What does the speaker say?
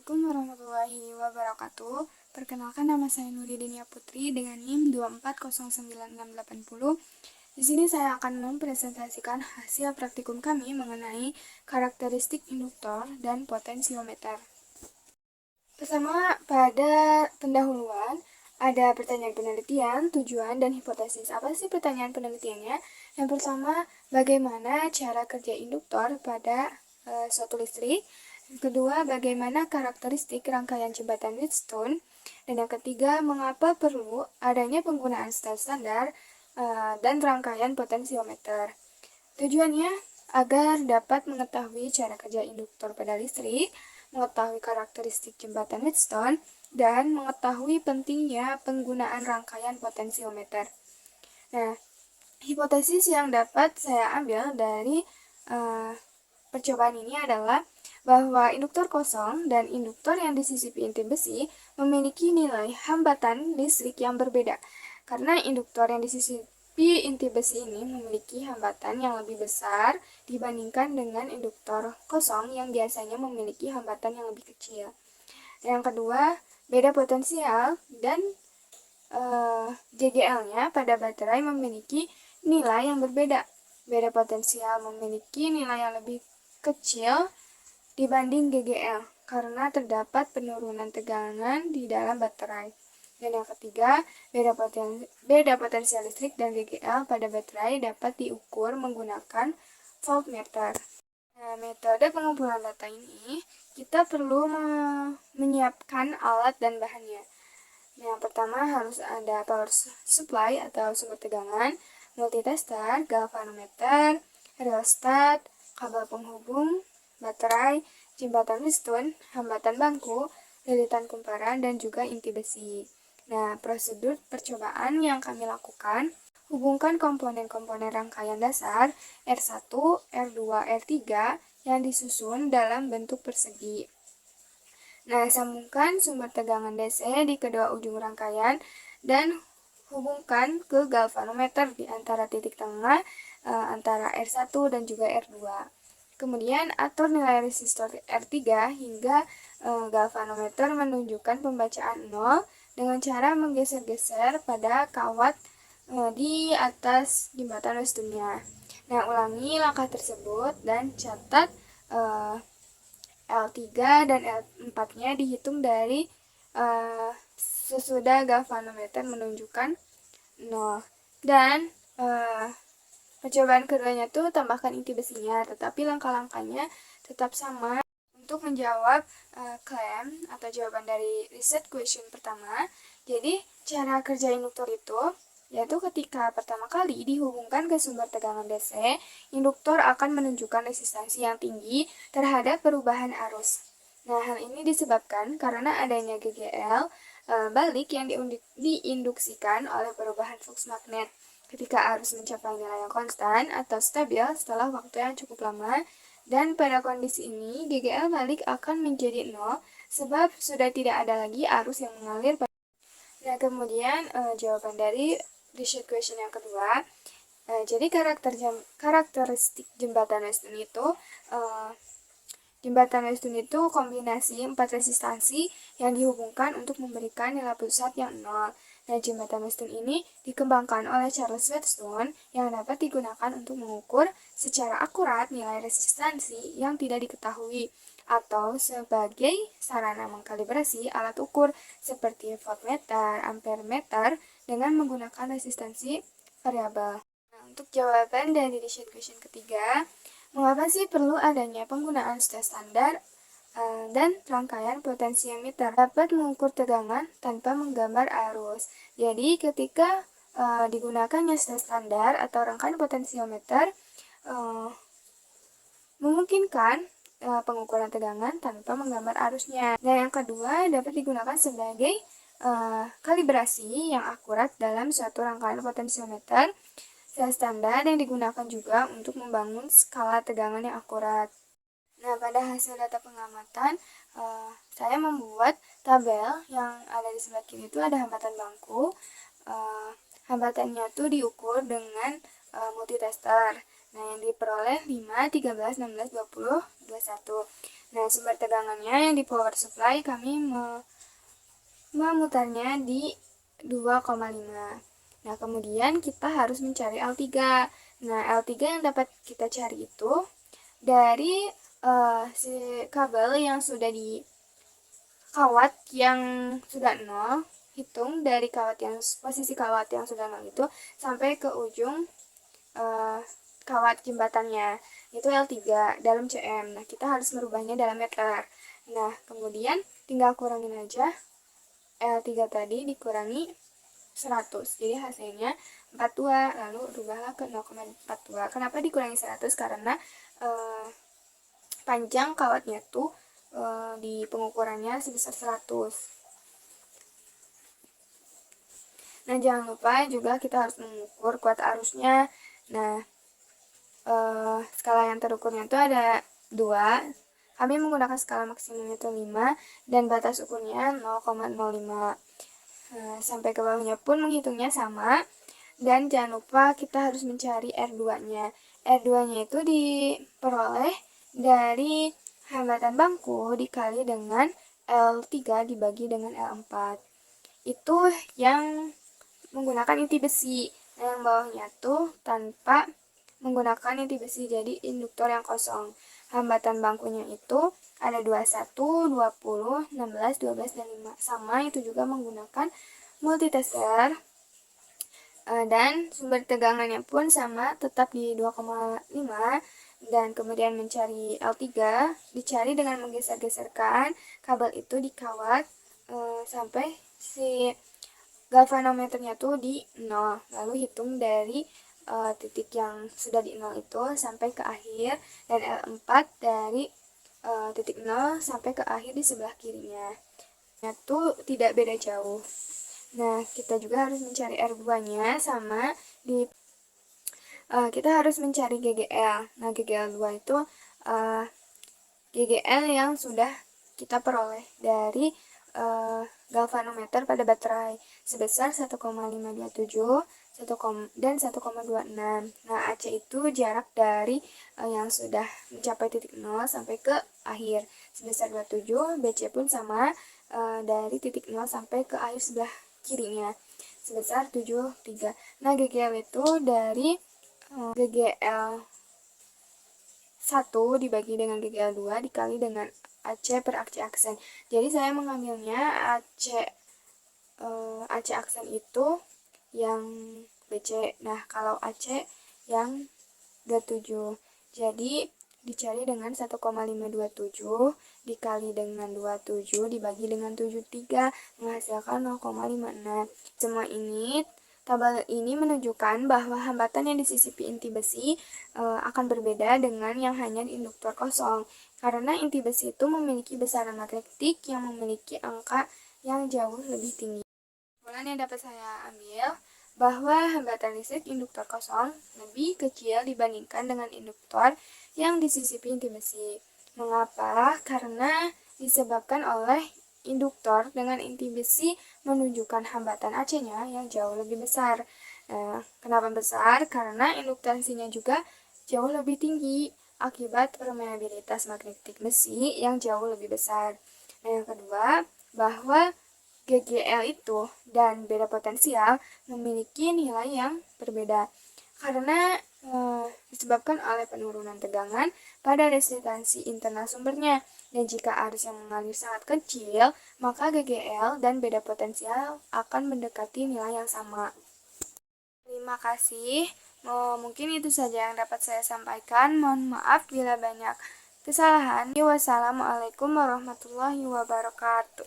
Assalamualaikum warahmatullahi wabarakatuh. Perkenalkan, nama saya Nuridinia Putri dengan NIM 2409680. Di sini saya akan mempresentasikan hasil praktikum kami mengenai karakteristik induktor dan potensiometer. Pertama, pada pendahuluan ada pertanyaan penelitian, tujuan, dan hipotesis. Apa sih pertanyaan penelitiannya? Yang pertama, bagaimana cara kerja induktor pada suatu listrik? Yang kedua, bagaimana karakteristik rangkaian jembatan Wheatstone? Dan yang ketiga, mengapa perlu adanya penggunaan standar dan rangkaian potensiometer? Tujuannya agar dapat mengetahui cara kerja induktor pada listrik, mengetahui karakteristik jembatan Wheatstone, dan mengetahui pentingnya penggunaan rangkaian potensiometer. Nah, hipotesis yang dapat saya ambil dari percobaan ini adalah bahwa induktor kosong dan induktor yang disisipi inti besi memiliki nilai hambatan listrik yang berbeda. Karena induktor yang disisipi inti besi ini memiliki hambatan yang lebih besar dibandingkan dengan induktor kosong yang biasanya memiliki hambatan yang lebih kecil. Yang kedua, beda potensial dan JGL-nya pada baterai memiliki nilai yang berbeda. Beda potensial memiliki nilai yang lebih kecil dibanding GGL karena terdapat penurunan tegangan di dalam baterai. Dan yang ketiga, beda potensial listrik dan GGL pada baterai dapat diukur menggunakan voltmeter. Nah, metode pengumpulan data ini kita perlu menyiapkan alat dan bahannya. Yang pertama harus ada power supply atau sumber tegangan, multitester, galvanometer, rheostat, kabel penghubung, baterai, jembatan Wheatstone, hambatan bangku, lilitan kumparan, dan juga inti besi. Nah, prosedur percobaan yang kami lakukan, hubungkan komponen-komponen rangkaian dasar R1, R2, R3 yang disusun dalam bentuk persegi. Nah, sambungkan sumber tegangan DC di kedua ujung rangkaian dan hubungkan ke galvanometer di antara titik tengah antara R1 dan juga R2. Kemudian atur nilai resistor R3 hingga galvanometer menunjukkan pembacaan 0 dengan cara menggeser-geser pada kawat di atas jembatan Wheatstone-nya. Nah, ulangi langkah tersebut dan catat L3 dan L4-nya dihitung dari sesudah galvanometer menunjukkan 0. Dan percobaan keduanya tuh tambahkan inti besinya, tetapi langkah-langkahnya tetap sama untuk menjawab klaim atau jawaban dari research question pertama. Jadi, cara kerja induktor itu yaitu ketika pertama kali dihubungkan ke sumber tegangan DC, induktor akan menunjukkan resistansi yang tinggi terhadap perubahan arus. Nah, hal ini disebabkan karena adanya GGL balik yang diinduksikan oleh perubahan flux magnet. Ketika arus mencapai nilai yang konstan atau stabil setelah waktu yang cukup lama, dan pada kondisi ini GGL balik akan menjadi 0 sebab sudah tidak ada lagi arus yang mengalir. Nah, kemudian jawaban dari research question yang kedua, jadi karakteristik jembatan Wheatstone itu kombinasi 4 resistansi yang dihubungkan untuk memberikan nilai pusat yang 0. Nah, jembatan Wheatstone ini dikembangkan oleh Charles Wheatstone yang dapat digunakan untuk mengukur secara akurat nilai resistansi yang tidak diketahui atau sebagai sarana mengkalibrasi alat ukur seperti voltmeter, ampermeter dengan menggunakan resistansi variabel. Nah, untuk jawaban dari research question ketiga, mengapa sih perlu adanya penggunaan standar dan rangkaian potensiometer dapat mengukur tegangan tanpa menggambar arus. Jadi, ketika digunakannya standar atau rangkaian potensiometer memungkinkan pengukuran tegangan tanpa menggambar arusnya. Nah, yang kedua dapat digunakan sebagai kalibrasi yang akurat dalam suatu rangkaian potensiometer. Standar yang digunakan juga untuk membangun skala tegangan yang akurat. Nah, pada hasil data pengamatan, saya membuat tabel yang ada di sebelah kiri itu ada hambatan bangku. Hambatannya tuh diukur dengan multitester. Nah, yang diperoleh 5, 13, 16, 20, 21. Nah, sumber tegangannya yang di power supply kami memutarnya di 2,5. Nah, kemudian kita harus mencari L3. Nah, L3 yang dapat kita cari itu dari si kabel yang sudah di kawat yang sudah 0, hitung dari posisi kawat yang sudah 0 itu sampai ke ujung kawat jembatannya, itu L3 dalam cm. Nah, kita harus merubahnya dalam meter. Nah, kemudian tinggal kurangin aja L3 tadi dikurangi 100, jadi hasilnya 42, lalu rubahlah ke 0,42. Kenapa dikurangi 100? Karena panjang kawatnya tuh di pengukurannya sebesar 100. Nah, jangan lupa juga kita harus mengukur kuat arusnya. Nah, skala yang terukurnya itu ada 2. Kami menggunakan skala maksimumnya itu 5 dan batas ukurnya 0,05. Sampai ke bawahnya pun menghitungnya sama. Dan jangan lupa kita harus mencari R2-nya. R2-nya itu diperoleh dari hambatan bangku dikali dengan L3 dibagi dengan L4. Itu yang menggunakan inti besi. Nah, yang bawahnya tuh tanpa menggunakan inti besi, jadi induktor yang kosong. Hambatan bangkunya itu ada 21, 20, 16, 12, dan 5. Sama, itu juga menggunakan multitester. Dan sumber tegangannya pun sama, tetap di 2,5. Dan kemudian mencari L3, dicari dengan menggeser-geserkan kabel itu di kawat sampai si galvanometernya tuh di 0. Lalu hitung dari titik yang sudah di 0 itu sampai ke akhir, dan L4 dari titik 0 sampai ke akhir di sebelah kirinya. Itu tidak beda jauh. Nah, kita juga harus mencari R2-nya sama di kita harus mencari GGL. Nah, GGL2 itu GGL yang sudah kita peroleh dari galvanometer pada baterai sebesar 1,527 dan 1,26. Nah, AC itu jarak dari yang sudah mencapai titik 0 sampai ke akhir sebesar 27. BC pun sama dari titik 0 sampai ke akhir sebelah kirinya sebesar 73. Nah, GGL itu dari GGL 1 dibagi dengan GGL 2 dikali dengan AC per AC aksen. Jadi saya mengambilnya AC aksen itu yang BC. Nah, kalau AC yang 27. Jadi dicari dengan 1,527 dikali dengan 27 dibagi dengan 73 menghasilkan 0,56. Semua ini tabel ini menunjukkan bahwa hambatan yang disisipi inti besi akan berbeda dengan yang hanya di induktor kosong, karena inti besi itu memiliki besaran magnetik yang memiliki angka yang jauh lebih tinggi. Kesimpulan yang dapat saya ambil bahwa hambatan listrik induktor kosong lebih kecil dibandingkan dengan induktor yang disisipi inti besi. Mengapa? Karena disebabkan oleh induktor dengan inti besi menunjukkan hambatan AC-nya yang jauh lebih besar. Kenapa besar? Karena induktansinya juga jauh lebih tinggi akibat permeabilitas magnetik besi yang jauh lebih besar. Yang kedua, bahwa GGL itu dan beda potensial memiliki nilai yang berbeda karena disebabkan oleh penurunan tegangan pada resistansi internal sumbernya. Dan jika arus yang mengalir sangat kecil, maka GGL dan beda potensial akan mendekati nilai yang sama. Terima kasih. Mungkin itu saja yang dapat saya sampaikan. Mohon maaf bila banyak kesalahan. Wassalamualaikum warahmatullahi wabarakatuh.